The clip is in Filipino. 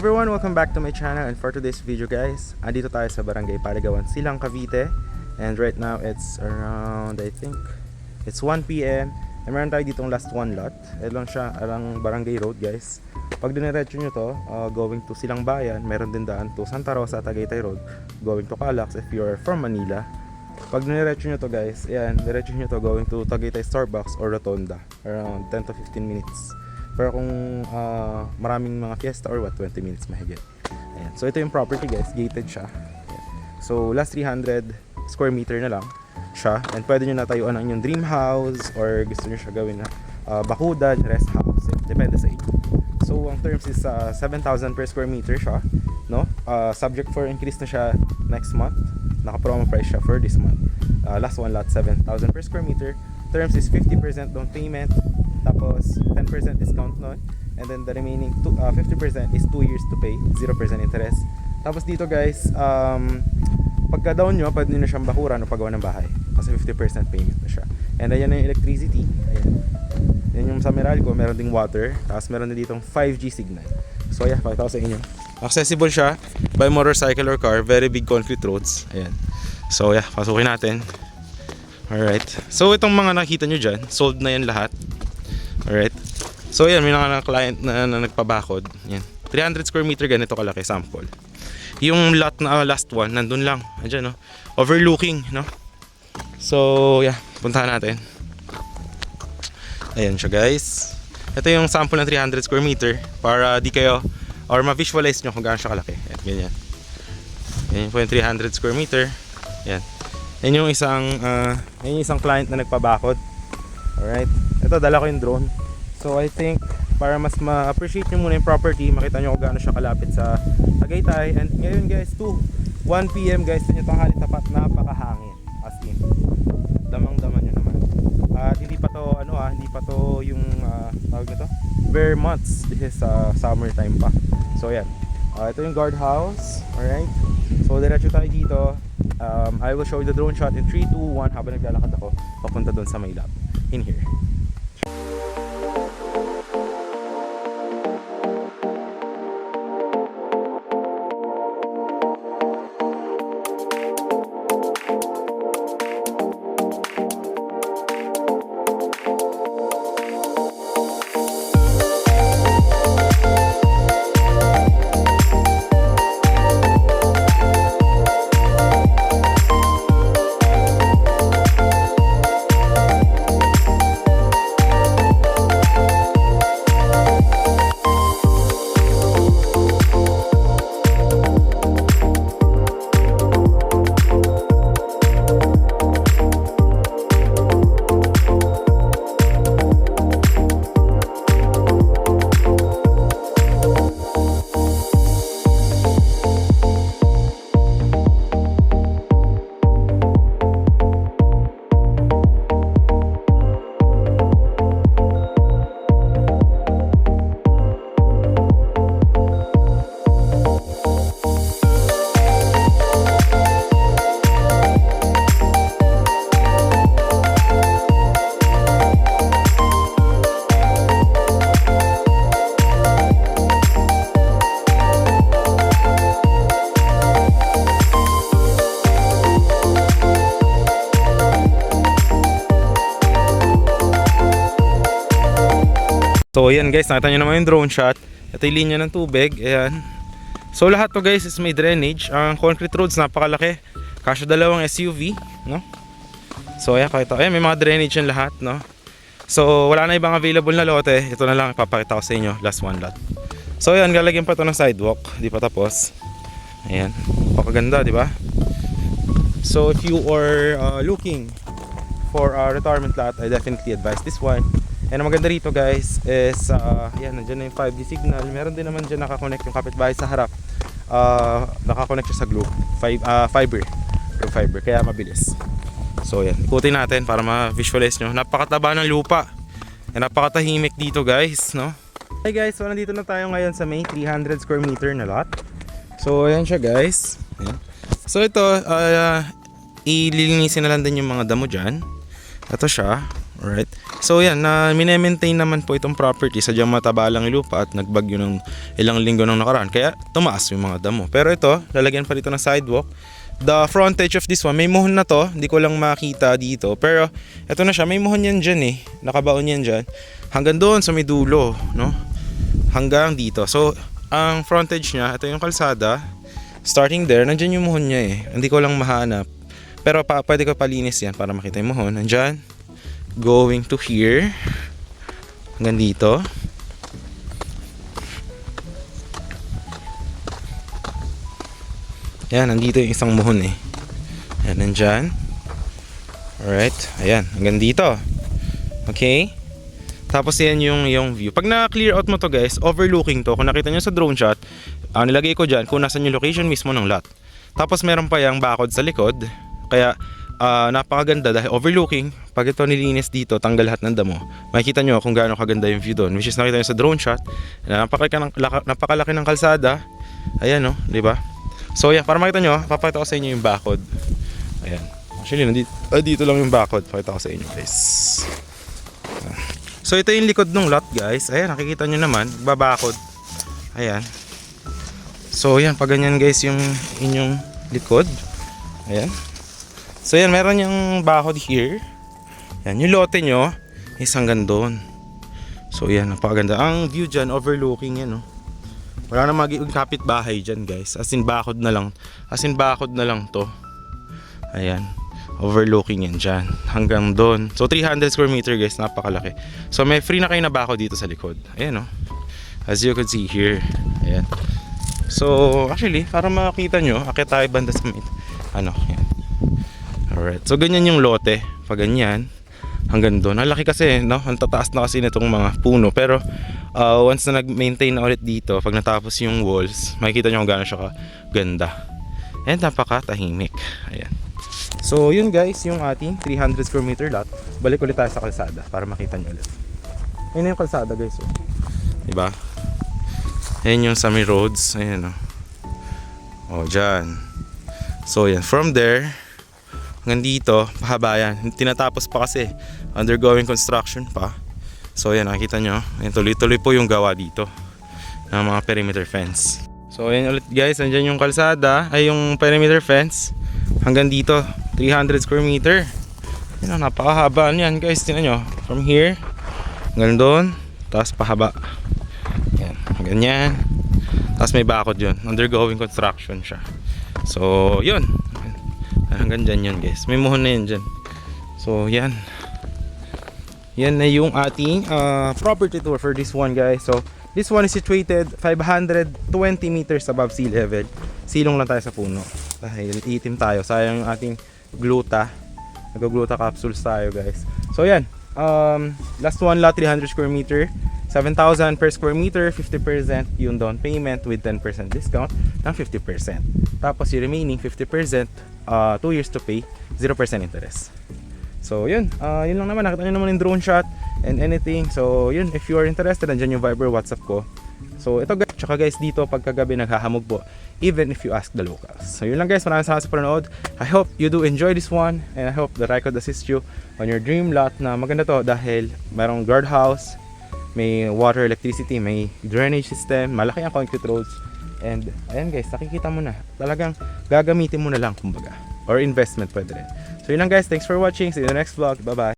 Everyone, welcome back to my channel, and for today's video guys, andito tayo sa Barangay Paligawan, Silang, Cavite. And right now it's around, I think it's 1 PM. And meron tayo ditong last one lot. Ito lang siya, alang Barangay Road guys. Pag diniretso nyo to, going to Silang Bayan, meron din daan to Santa Rosa, Tagaytay Road, going to Calax if you're from Manila. Pag diniretso nyo to guys, ayan, diretso nyo to going to Tagaytay Starbucks or Rotonda, around 10 to 15 minutes. Pero kung maraming mga fiesta or 20 minutes mahigit. Ayan. So ito yung property guys, gated siya. Ayan. So last 300 square meter na lang siya, and pwede nyo natayuan ang inyong dream house or gusto nyo siya gawin na bakudan, rest house, depende sa inyo. So ang terms is 7,000 per square meter siya, no? Subject for increase na siya next month. Naka-promo price siya for this month. Last one lot 7,000 per square meter. Terms is 50% down payment, tapos 10% discount nun, and then the remaining 50% is 2 years to pay, 0% interest. Tapos dito guys, pagka down nyo, pwede nyo na siyang bakuran o pagawa ng bahay kasi 50% payment na siya. And ayan na yung electricity, ayan. Yan yung sa Meralco, meron ding water, tapos meron na ditong 5G signal. So ayan, pakita ko sa inyo. Accessible siya by motorcycle or car, very big concrete roads. Ayan. So yeah, pasukin natin. Alright. So itong mga nakita nyo dyan, sold na yan lahat. Alright. So yan, may mga client na nagpabakod. Yan. 300 square meter, ganito kalaki sample. Yung lot na last one, nandun lang. Andyan, no? Overlooking, no? So yeah, puntahan natin. Ayan siya guys. Ito yung sample ng 300 square meter para di kayo or ma-visualize nyo kung gaano siya kalaki. Ayan, ganyan. Yan po yung 300 square meter. Yan. Yan yung isang client na nagpabakod. Alright. Ito, dala ko yung drone. So I think para mas ma-appreciate nyo muna yung property, makita nyo kung gaano siya kalapit sa Tagaytay. And ngayon guys, 1 PM guys, yung tanghali tapat, napakahangin. As in, damang-daman nyo naman. At hindi pa to yung tawag nito, bare months. This is summertime pa. So yan. Ito yung guardhouse. Alright. So diretso tayo dito. I will show you the drone shot in 3, 2, 1 habang naglalakad ako papunta doon sa may lab. In here. So yan guys, nakita nyo naman yung drone shot. Ito yung linya ng tubig, ayan. So lahat to guys is may drainage. Ang concrete roads napakalaki, kasya dalawang SUV, no? So ayan, pakita, ayan, may mga drainage yan lahat, no? So wala na ibang available na lote. Ito na lang ipapakita ko sa inyo, last one lot. So ayan, galagyan pa to ng sidewalk, di pa tapos. Ayan, napakaganda, di ba? So if you are looking for a retirement lot, I definitely advise this one. And ang maganda rito guys is yan, nandiyan na yung 5G signal. Meron din naman dyan nakakonect yung kapitbahay sa harap. Nakakonect siya sa Globe fiber, kaya mabilis. So yan, ikutin natin para ma-visualize nyo. Napakataba ng lupa, napakatahimik dito guys, no? Hey guys, so nandito na tayo ngayon sa may 300 square meter na lot. So ayan siya guys, ayan. So ito, ililinisin na lang din yung mga damo dyan. Ito siya, alright. So yan, na mine-maintain naman po itong property. Sadyang mataba lang yung lupa at nagbagyo ng ilang linggo nang nakaraan. Kaya tumaas yung mga damo. Pero ito, lalagyan pa dito ng sidewalk. The frontage of this one, may muhon na to. Hindi ko lang makita dito. Pero ito na siya, may muhon yan dyan eh. Nakabaon yan dyan. Hanggang doon sa may dulo, no? Hanggang dito. So, ang frontage niya, ito yung kalsada. Starting there, nandyan yung muhon niya eh. Hindi ko lang mahanap. Pero pwede ko palinis yan para makita yung muhon. Nandyan. Going to here. Hanggang dito. Yan, nandito yung isang muhon eh. Yan, nandyan. Alright. Ayan, hanggang dito. Okay. Tapos yan yung view. Pag na-clear out mo to guys, overlooking to. Kung nakita nyo sa drone shot, nilagay ko dyan kung nasan yung location mismo ng lot. Tapos meron pa yung bakod sa likod. Kaya napakaganda dahil overlooking. Pag ito nilinis dito, tanggal lahat ng damo. Makikita nyo kung gaano kaganda yung view doon. Which is nakita nyo sa drone shot. Napakalaki ng kalsada. Ayan no, di ba? So yeah, para makita nyo, papakita ko sa inyo yung bakod. Ayan. Actually, dito lang yung bakod. Pakita ko sa inyo guys. So ito yung likod ng lot guys. Ayan, nakikita nyo naman, babakod. Ayan. So yan, pag ganyan guys yung inyong likod. Ayan. So yan, meron yung bakod here. Yan, yung lote nyo is hanggang doon. So yan, napakaganda. Ang view dyan, overlooking yan, no? Wala na magiging kapitbahay dyan guys. As in bakod na lang. As in bakod na lang to. Ayan. Overlooking yan dyan. Hanggang doon. So 300 square meter guys. Napakalaki. So may free na kayo na bakod dito sa likod. Ayan o. As you could see here. Ayan. So actually, para makita nyo, akit tayo banda sa ano. Ayan. Alright. So ganyan yung lote. Pag ganyan. Hanggang doon. Ang laki kasi, no? Ang tataas na kasi nitong mga puno. Pero once na nag-maintain na ulit dito, pag natapos yung walls, makikita nyo kung gaano siya kaganda. And napakatahimik. Ayan. So yun guys, yung ating 300 square meter lot. Balik ulit tayo sa kalsada para makita nyo ulit. Ayan yung kalsada guys. Oh. Diba? Ayan yung Sami Roads. Ayan o. Oh, dyan. So yan, from there hanggang dito, pahaba yan. Tinatapos pa kasi. Undergoing construction pa. So yan, nakikita nyo. Ayan, tuloy-tuloy po yung gawa dito ng mga perimeter fence. So ayan ulit guys, nandyan yung kalsada. Ay yung perimeter fence. Hanggang dito, 300 square meter. Yan, napakahaba yan guys. Tingnan nyo. From here, hanggang doon. Tapos pahaba. Yan, ganyan. Tapos may bakod yun. Undergoing construction siya. So yun. Hanggang dyan yan guys. May muhon na yun dyan. So yan. Yan na yung ating property tour for this one guys. So this one is situated 520 meters above sea level. Silong lang tayo sa puno. Dahil itim tayo. Sayang yung ating gluta. Nag-gluta capsules tayo guys. So yan. Last one lot 300 square meter. 7,000 per square meter, 50% yung down payment with 10% discount ng 50%. Tapos yung remaining 50%, 2 years to pay, 0% interest. So yun, yun lang naman. Nakita nyo naman yung drone shot and anything. So yun, if you are interested, andyan yung Viber, WhatsApp ko. So ito guys, tsaka guys dito pagkagabi naghahamog po, even if you ask the locals. So yun lang guys, maraming salamat sa panonood. I hope you do enjoy this one and I hope that I could assist you on your dream lot na maganda to dahil mayroong guardhouse, may water, electricity, may drainage system, malaki ang concrete roads. And ayan guys, nakikita mo na, talagang gagamitin mo na lang kumbaga, or investment pwede rin. So yun lang guys, thanks for watching, see you in the next vlog, bye bye.